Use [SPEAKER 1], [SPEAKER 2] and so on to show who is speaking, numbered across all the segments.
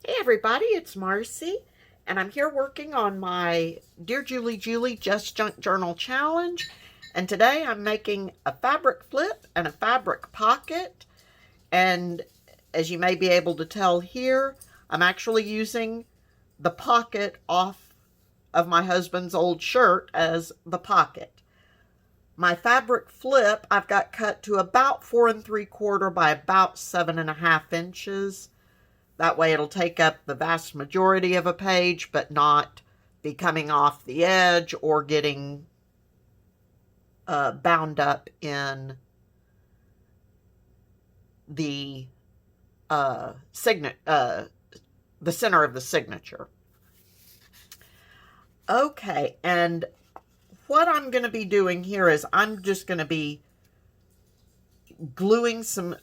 [SPEAKER 1] Hey everybody, it's Marcy, and I'm here working on my Dear Julie Just Junk Journal Challenge. And today I'm making a fabric flip and a fabric pocket. And as you may be able to tell here, I'm actually using the pocket off of my husband's old shirt as the pocket. My fabric flip I've got cut to about 4 3/4 by about 7.5 inches. That way it'll take up the vast majority of a page, but not be coming off the edge or getting bound up in the the center of the signature. Okay, and what I'm going to be doing here is I'm just going to be gluing some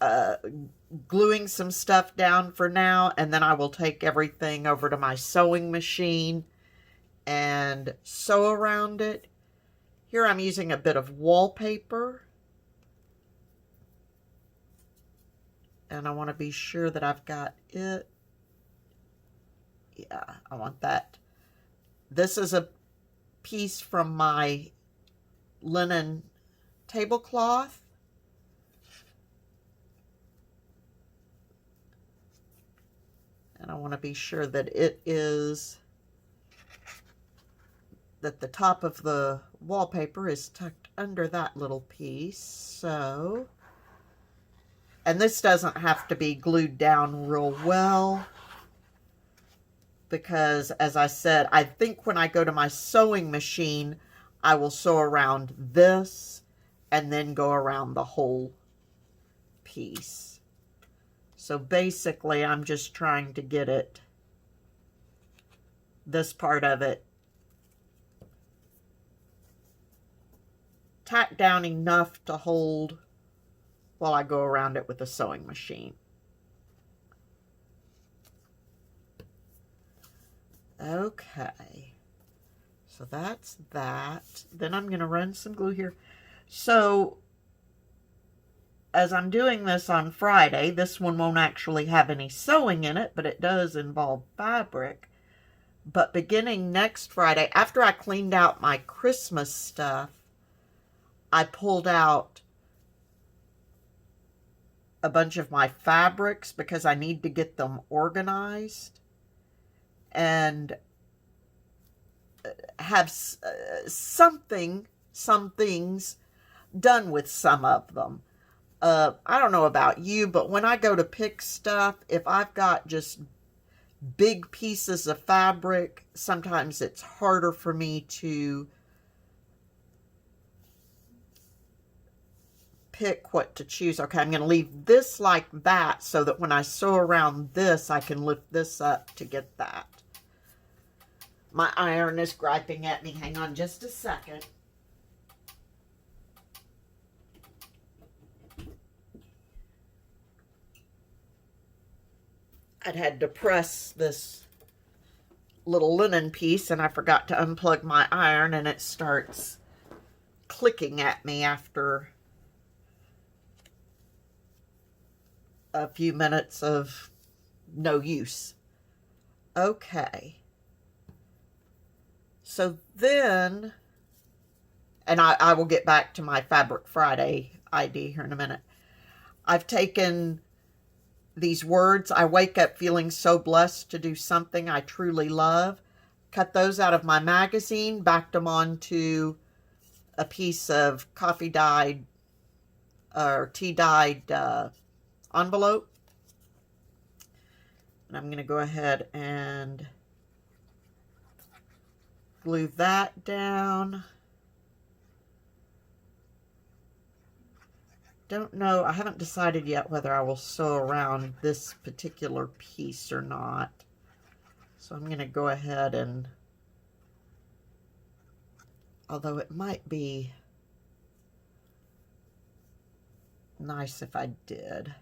[SPEAKER 1] stuff down for now, and then I will take everything over to my sewing machine and sew around it. Here I'm using a bit of wallpaper, and I want to be sure that I've got it. Yeah, I want that. This is a piece from my linen tablecloth. And I want to be sure that it is, that the top of the wallpaper is tucked under that little piece. So, and this doesn't have to be glued down real well, because as I said, I think when I go to my sewing machine, I will sew around this and then go around the whole piece. So basically, I'm just trying to get it, this part of it, tacked down enough to hold while I go around it with the sewing machine. Okay, so that's that. Then I'm going to run some glue here. So as I'm doing this on Friday, this one won't actually have any sewing in it, but it does involve fabric. But beginning next Friday, after I cleaned out my Christmas stuff, I pulled out a bunch of my fabrics because I need to get them organized and have some things done with some of them. I don't know about you, but when I go to pick stuff, if I've got just big pieces of fabric, sometimes it's harder for me to pick what to choose. Okay, I'm going to leave this like that so that when I sew around this, I can lift this up to get that. My iron is griping at me. Hang on just a second. I'd had to press this little linen piece and I forgot to unplug my iron, and it starts clicking at me after a few minutes of no use. Okay. So then, and I will get back to my Fabric Friday ID here in a minute. I've taken these words, I wake up feeling so blessed to do something I truly love, cut those out of my magazine, backed them onto a piece of coffee dyed or tea dyed envelope. And I'm going to go ahead and glue that down. Don't know, I haven't decided yet whether I will sew around this particular piece or not. So I'm going to go ahead and, although it might be nice if I did.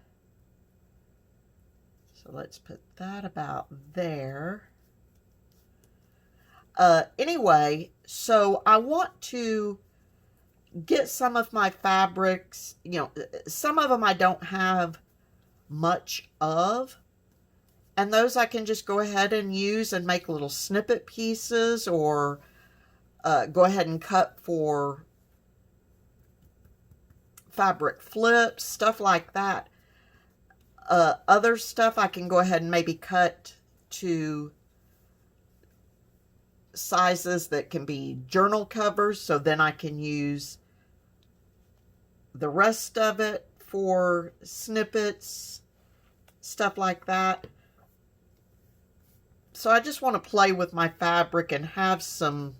[SPEAKER 1] So let's put that about there. Anyway, so I want to get some of my fabrics, you know, some of them I don't have much of, And those I can just go ahead and use and make little snippet pieces, or go ahead and cut for fabric flips, stuff like that. Other stuff I can go ahead and maybe cut to sizes that can be journal covers, so then I can use the rest of it for snippets, stuff like that. So I just want to play with my fabric and have some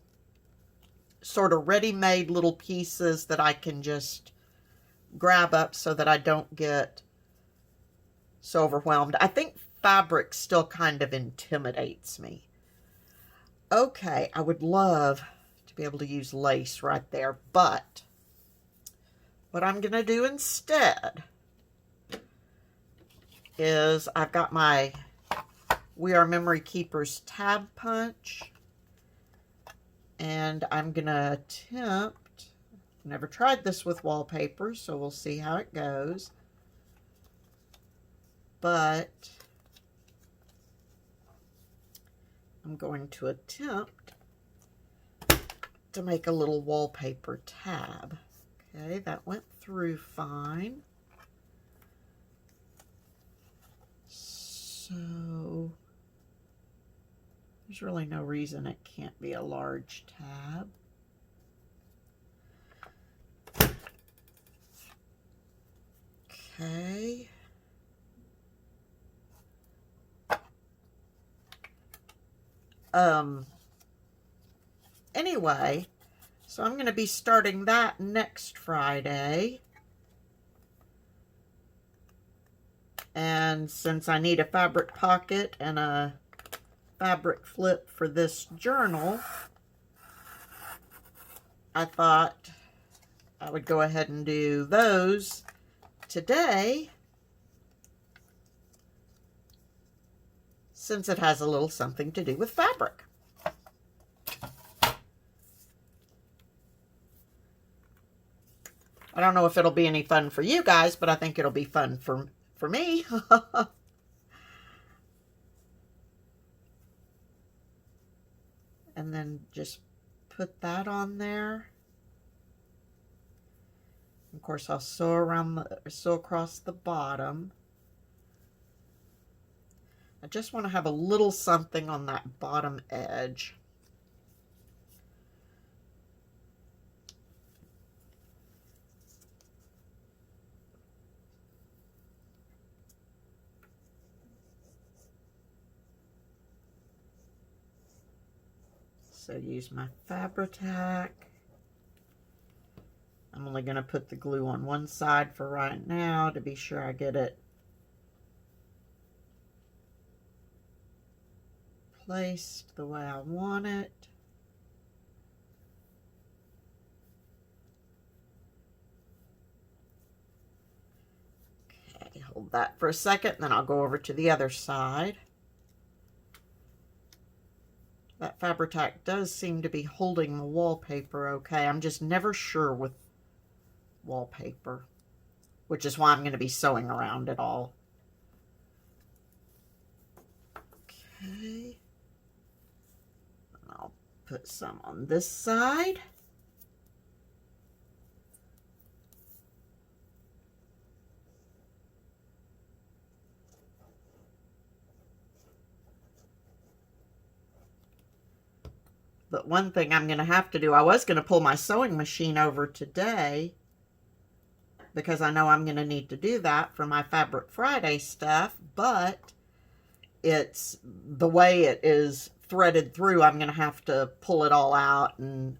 [SPEAKER 1] sort of ready-made little pieces that I can just grab up so that I don't get so overwhelmed. I think fabric still kind of intimidates me. Okay, I would love to be able to use lace right there, but what I'm going to do instead is I've got my We Are Memory Keepers tab punch, and I'm going to attempt, never tried this with wallpaper, so we'll see how it goes, but I'm going to attempt to make a little wallpaper tab. Okay, that went through fine. So there's really no reason it can't be a large tab. Okay. Anyway, so I'm going to be starting that next Friday. And since I need a fabric pocket and a fabric flip for this journal, I thought I would go ahead and do those today, since it has a little something to do with fabric. I don't know if it'll be any fun for you guys, but I think it'll be fun for me. And then just put that on there. Of course, I'll sew across the bottom. I just want to have a little something on that bottom edge. So use my Fabri-Tac. I'm only going to put the glue on one side for right now to be sure I get it placed the way I want it. Okay, hold that for a second, then I'll go over to the other side. That Fabri-Tac does seem to be holding the wallpaper okay. I'm just never sure with wallpaper, which is why I'm going to be sewing around it all. Okay. I'll put some on this side. But one thing I'm going to have to do, I was going to pull my sewing machine over today because I know I'm going to need to do that for my Fabric Friday stuff, but it's the way it is threaded through, I'm going to have to pull it all out and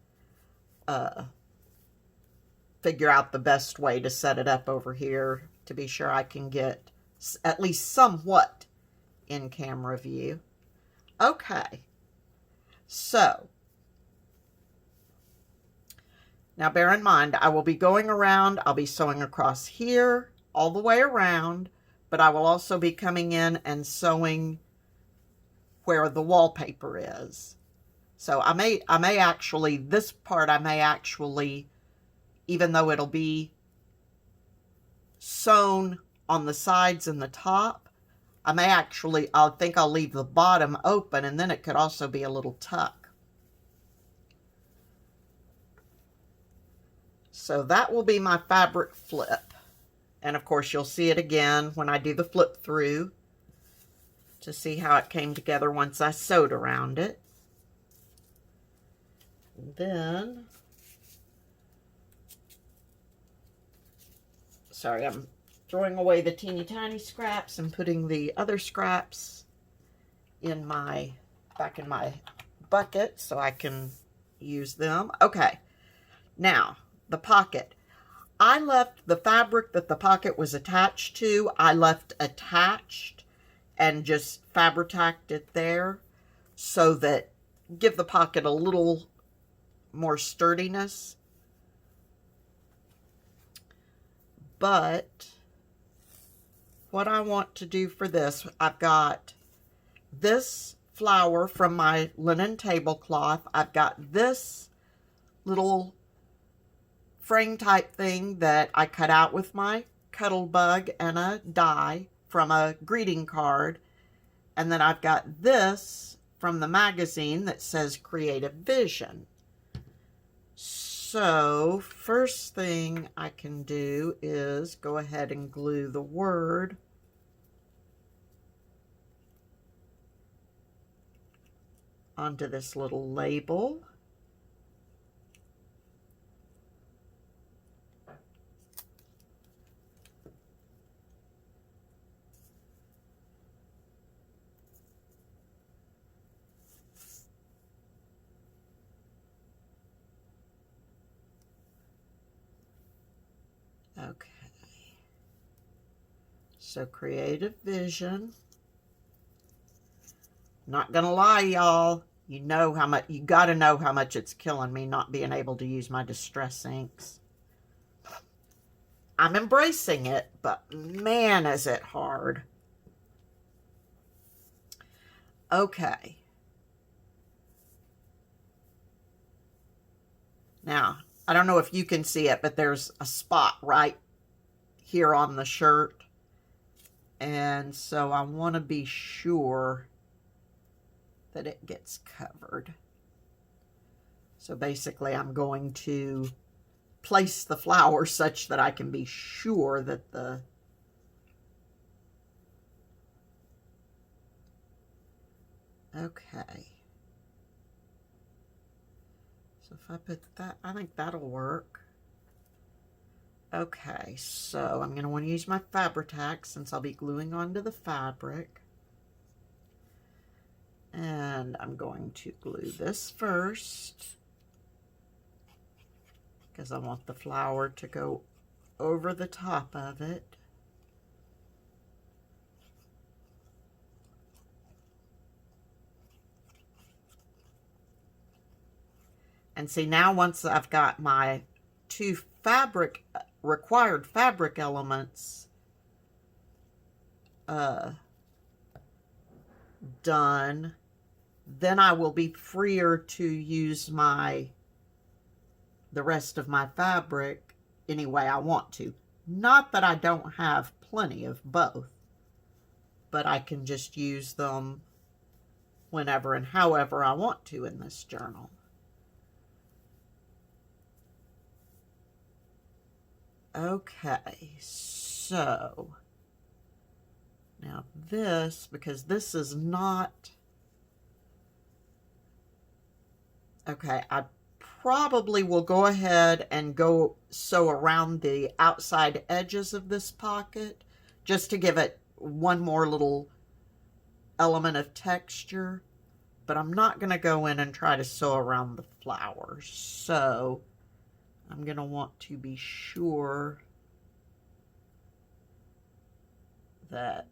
[SPEAKER 1] figure out the best way to set it up over here to be sure I can get at least somewhat in camera view. Okay, so now bear in mind, I will be going around, I'll be sewing across here all the way around, but I will also be coming in and sewing where the wallpaper is. So I may actually, this part I may actually, even though it'll be sewn on the sides and the top, I think I'll leave the bottom open, and then it could also be a little tuck. So that will be my fabric flip. And of course you'll see it again when I do the flip through to see how it came together once I sewed around it. And then, sorry, I'm throwing away the teeny tiny scraps and putting the other scraps in back in my bucket so I can use them. Okay, now the pocket. I left the fabric that the pocket was attached to, I left attached and just fabric-tacked it there so that give the pocket a little more sturdiness. But what I want to do for this, I've got this flower from my linen tablecloth. I've got this little frame type thing that I cut out with my Cuttlebug and a die from a greeting card. And then I've got this from the magazine that says Creative Vision. So first thing I can do is go ahead and glue the word onto this little label. Okay, so Creative Vision. Not gonna lie, y'all. You gotta know how much it's killing me not being able to use my distress inks. I'm embracing it, but man, is it hard. Okay. Now, I don't know if you can see it, but there's a spot right here on the shirt. And so I want to be sure that it gets covered. So basically I'm going to place the flower such that I can be sure that the okay. So if I put that, I think that'll work. Okay, so I'm going to want to use my Fabri-Tac since I'll be gluing onto the fabric. And I'm going to glue this first because I want the flower to go over the top of it. And see, now once I've got my two required fabric elements done, then I will be freer to use the rest of my fabric any way I want to. Not that I don't have plenty of both, but I can just use them whenever and however I want to in this journal. Okay, so now this, because this is not, okay, I probably will go ahead and go sew around the outside edges of this pocket just to give it one more little element of texture, but I'm not going to go in and try to sew around the flowers. So I'm going to want to be sure that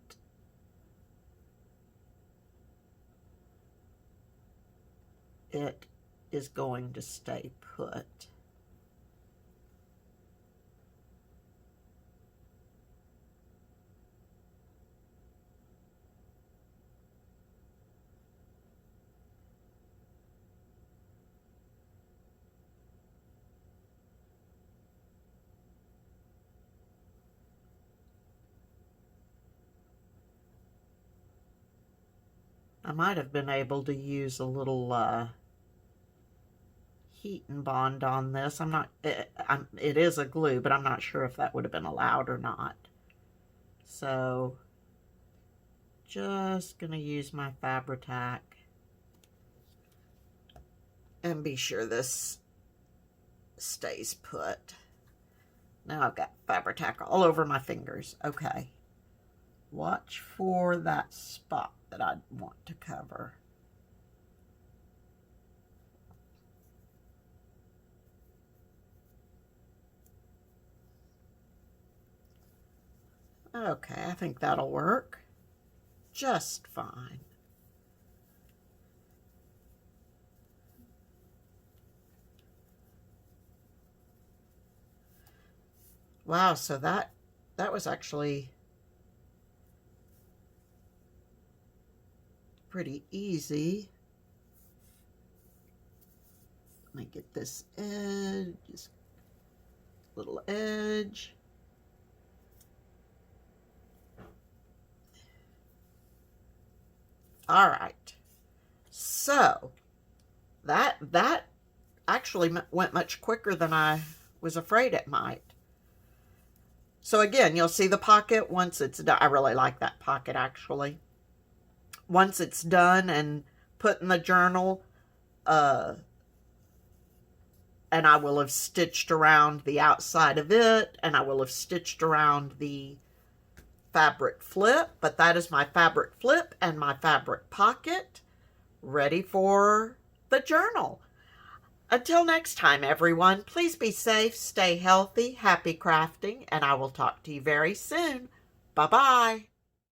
[SPEAKER 1] it is going to stay put. I might have been able to use a little heat and bond on this. I'm not, it is a glue, but I'm not sure if that would have been allowed or not. So, just gonna use my Fabri-Tac and be sure this stays put. Now I've got Fabri-Tac all over my fingers. Okay. Watch for that spot that I want to cover. Okay, I think that'll work just fine. Wow, so that was actually pretty easy. Let me get this edge, just little edge. All right, so that actually went much quicker than I was afraid it might. So again, you'll see the pocket once it's done. I really like that pocket actually. Once it's done and put in the journal, and I will have stitched around the outside of it, and I will have stitched around the fabric flip, but that is my fabric flip and my fabric pocket ready for the journal. Until next time, everyone, please be safe, stay healthy, happy crafting, and I will talk to you very soon. Bye-bye.